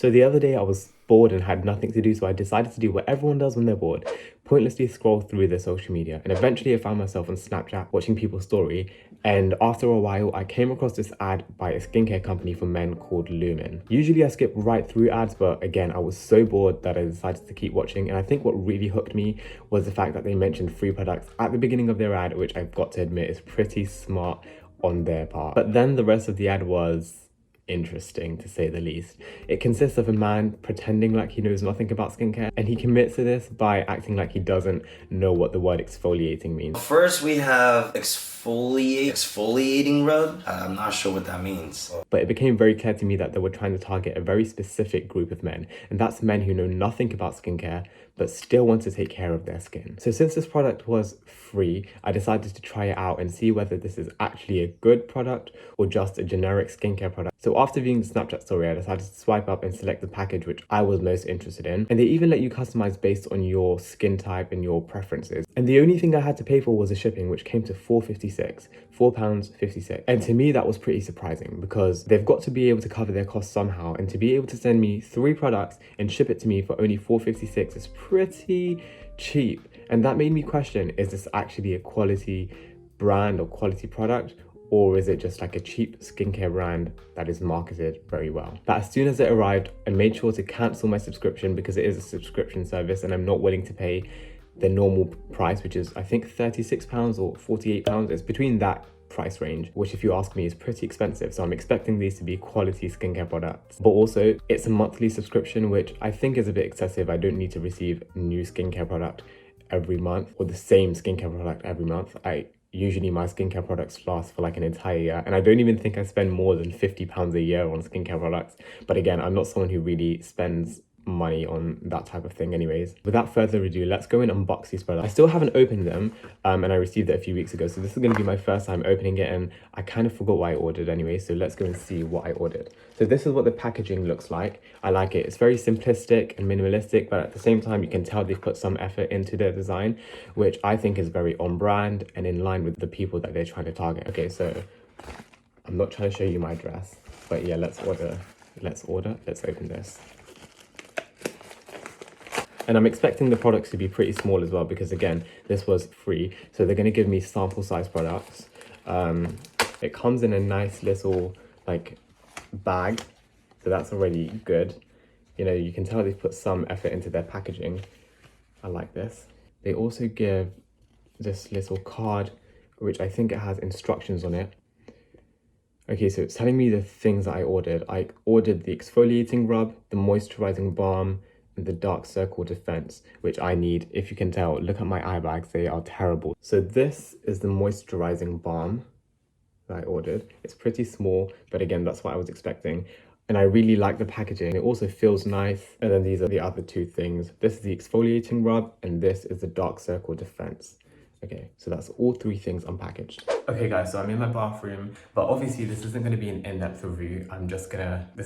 So the other day I was bored and had nothing to do, so I decided to do what everyone does when they're bored, pointlessly scroll through their social media. And eventually I found myself on Snapchat watching people's story, and after a while I came across this ad by a skincare company for men called Lumin. Usually I skip right through ads, but again I was so bored that I decided to keep watching, and I think what really hooked me was the fact that they mentioned free products at the beginning of their ad, which I've got to admit is pretty smart on their part. But then the rest of the ad was interesting, to say the least. It consists of a man pretending like he knows nothing about skincare, and he commits to this by acting like he doesn't know what the word exfoliating means. First we have exfoliating rub. I'm not sure what that means. But it became very clear to me that they were trying to target a very specific group of men, and that's men who know nothing about skincare but still want to take care of their skin. So since this product was free, I decided to try it out and see whether this is actually a good product or just a generic skincare product. So after viewing the Snapchat story, I decided to swipe up and select the package which I was most interested in. And they even let you customize based on your skin type and your preferences. And the only thing I had to pay for was the shipping, which came to £4.56. And to me, that was pretty surprising because they've got to be able to cover their costs somehow. And to be able to send me 3 products and ship it to me for only £4.56 is pretty cheap. And that made me question, is this actually a quality brand or quality product? Or is it just like a cheap skincare brand that is marketed very well? But as soon as it arrived, I made sure to cancel my subscription because it is a subscription service and I'm not willing to pay the normal price, which is I think £36 or £48. It's between that price range, which if you ask me is pretty expensive. So I'm expecting these to be quality skincare products. But also it's a monthly subscription, which I think is a bit excessive. I don't need to receive a new skincare product every month or the same skincare product every month. Usually my skincare products last for like an entire year, and I don't even think I spend more than £50 a year on skincare products. But again, I'm not someone who really spends money on that type of thing anyways. Without further ado, let's go and unbox these products. I still haven't opened them and I received it a few weeks ago, so this is going to be my first time opening it, and I kind of forgot what I ordered anyway, so let's go and see what I ordered. So this is what the packaging looks like. I like it. It's very simplistic and minimalistic, but at the same time you can tell they've put some effort into their design, which I think is very on brand and in line with the people that they're trying to target. Okay, so I'm not trying to show you my dress, but yeah, let's open this. And I'm expecting the products to be pretty small as well because again, this was free. So they're going to give me sample size products. It comes in a nice little like bag. So that's already good. You know, you can tell they've put some effort into their packaging. I like this. They also give this little card, which I think it has instructions on it. Okay, so it's telling me the things that I ordered. I ordered the exfoliating rub, the moisturizing balm, and the dark circle defense, which I need. If you can tell, look at my eye bags, they are terrible. So this is the moisturizing balm that I ordered. It's pretty small, but again, that's what I was expecting. And I really like the packaging. It also feels nice. And then these are the other 2 things. This is the exfoliating rub, and this is the dark circle defense. Okay, so that's all 3 things unpackaged. Okay guys, so I'm in my bathroom, but obviously this isn't gonna be an in-depth review. This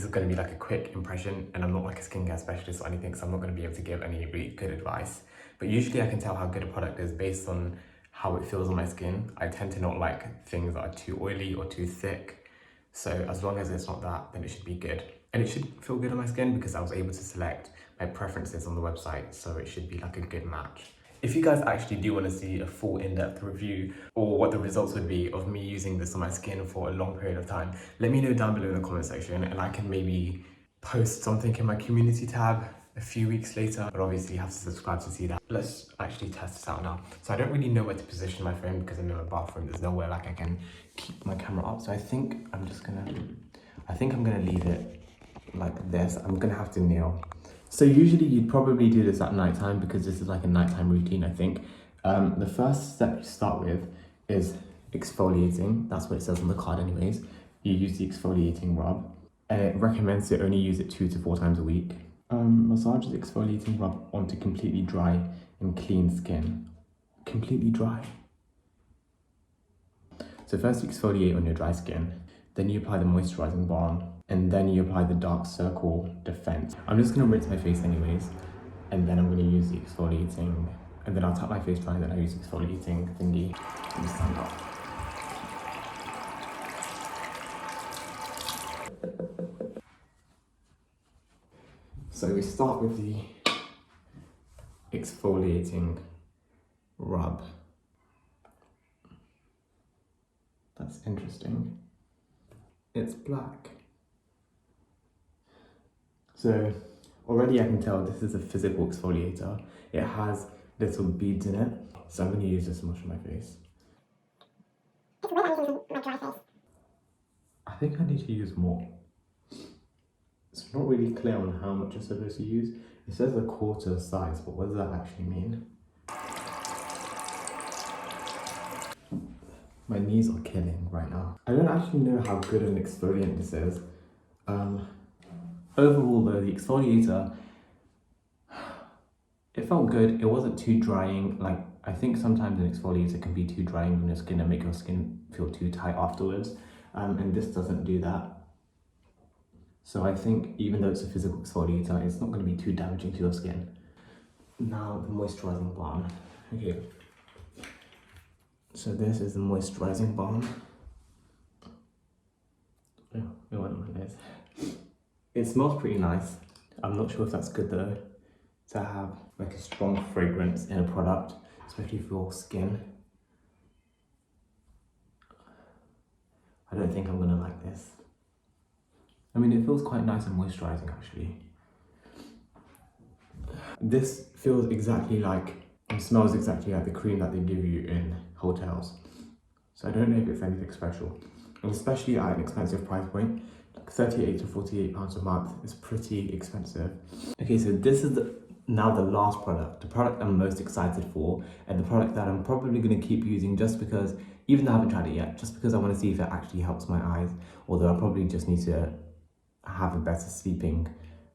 is gonna be like a quick impression, and I'm not like a skincare specialist or anything, so I'm not gonna be able to give any really good advice. But usually I can tell how good a product is based on how it feels on my skin. I tend to not like things that are too oily or too thick. So as long as it's not that, then it should be good. And it should feel good on my skin because I was able to select my preferences on the website, so it should be like a good match. If you guys actually do want to see a full in-depth review or what the results would be of me using this on my skin for a long period of time, let me know down below in the comment section and I can maybe post something in my community tab a few weeks later, but obviously you have to subscribe to see that. Let's actually test this out now. So I don't really know where to position my phone because I'm in my bathroom. There's nowhere like I can keep my camera up. So I think I'm gonna leave it like this. I'm gonna have to kneel. So usually you'd probably do this at nighttime because this is like a nighttime routine, I think. The first step you start with is exfoliating. That's what it says on the card anyways. You use the exfoliating rub, and it recommends to only use it 2 to 4 times a week. Massage the exfoliating rub onto completely dry and clean skin. Completely dry. So first you exfoliate on your dry skin, then you apply the moisturizing balm, and then you apply the dark circle defense. I'm just gonna rinse my face anyways, and then I'm gonna use the exfoliating, and then I'll tap my face dry, and then I use the exfoliating thingy. Let me stand up. So we start with the exfoliating rub. That's interesting. It's black. So already I can tell this is a physical exfoliator. It has little beads in it. So I'm going to use this much on my face. I think I need to use more. It's not really clear on how much you're supposed to use. It says a quarter size, but what does that actually mean? My knees are killing right now. I don't actually know how good an exfoliant this is. Overall though, the exfoliator, it felt good. It wasn't too drying. Like, I think sometimes an exfoliator can be too drying on your skin and make your skin feel too tight afterwards. And this doesn't do that. So I think even though it's a physical exfoliator, it's not going to be too damaging to your skin. Now the moisturizing balm. Okay. So this is the moisturizing balm. Oh, it went on my nose. It smells pretty nice. I'm not sure if that's good though, to have like a strong fragrance in a product, especially for your skin. I don't think I'm gonna like this. I mean, it feels quite nice and moisturizing actually. This feels exactly like, and smells exactly like the cream that they give you in hotels. So I don't know if it's anything special. And especially at an expensive price point, like 38 to 48 pounds a month is pretty expensive. Okay, so this is now the last product, the product I'm most excited for, and the product that I'm probably going to keep using just because, even though I haven't tried it yet, just because I want to see if it actually helps my eyes, although I probably just need to have a better sleeping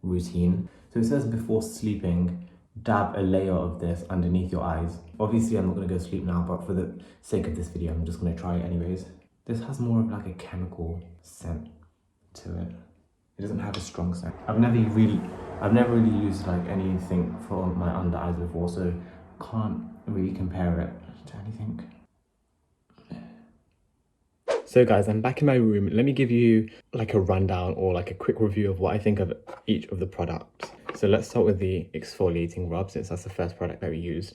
routine. So it says before sleeping, dab a layer of this underneath your eyes. Obviously I'm not going to go to sleep now, but for the sake of this video I'm just going to try it anyways. This has more of like a chemical scent to it. It doesn't have a strong scent. I've never really used like anything for my under eyes before, so can't really compare it to anything. So guys, I'm back in my room. Let me give you like a rundown or like a quick review of what I think of each of the products. So let's start with the exfoliating rub, since that's the first product that we used.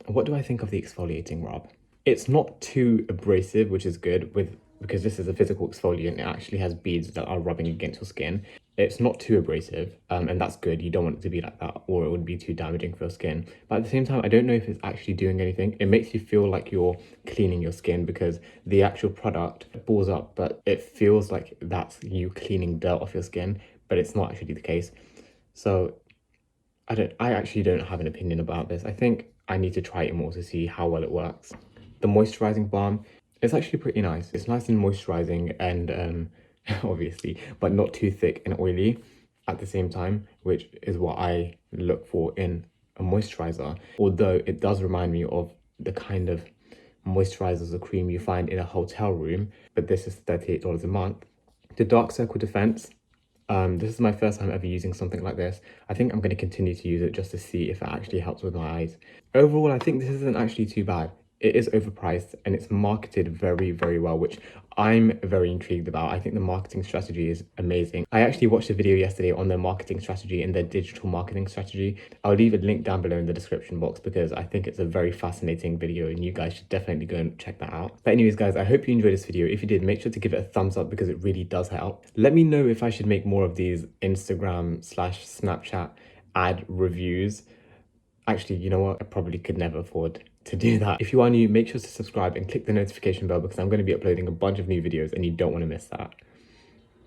What do I think of the exfoliating rub? It's not too abrasive, which is good because this is a physical exfoliant. It actually has beads that are rubbing against your skin. It's not too abrasive, and that's good. You don't want it to be like that, or it would be too damaging for your skin. But at the same time, I don't know if it's actually doing anything. It makes you feel like you're cleaning your skin because the actual product balls up, but it feels like that's you cleaning dirt off your skin, but it's not actually the case. So I actually don't have an opinion about this. I think I need to try it more to see how well it works. The moisturizing balm, it's actually pretty nice. It's nice and moisturizing and obviously, but not too thick and oily at the same time, which is what I look for in a moisturizer. Although it does remind me of the kind of moisturizers or cream you find in a hotel room, but this is $38 a month. The Dark Circle Defense, this is my first time ever using something like this. I think I'm going to continue to use it just to see if it actually helps with my eyes. Overall, I think this isn't actually too bad. It is overpriced and it's marketed very, very well, which I'm very intrigued about. I think the marketing strategy is amazing. I actually watched a video yesterday on their marketing strategy and their digital marketing strategy. I'll leave a link down below in the description box because I think it's a very fascinating video and you guys should definitely go and check that out. But anyways, guys, I hope you enjoyed this video. If you did, make sure to give it a thumbs up because it really does help. Let me know if I should make more of these Instagram/Snapchat ad reviews. Actually, you know what? I probably could never afford to do that. If you are new, make sure to subscribe and click the notification bell because I'm going to be uploading a bunch of new videos and you don't want to miss that.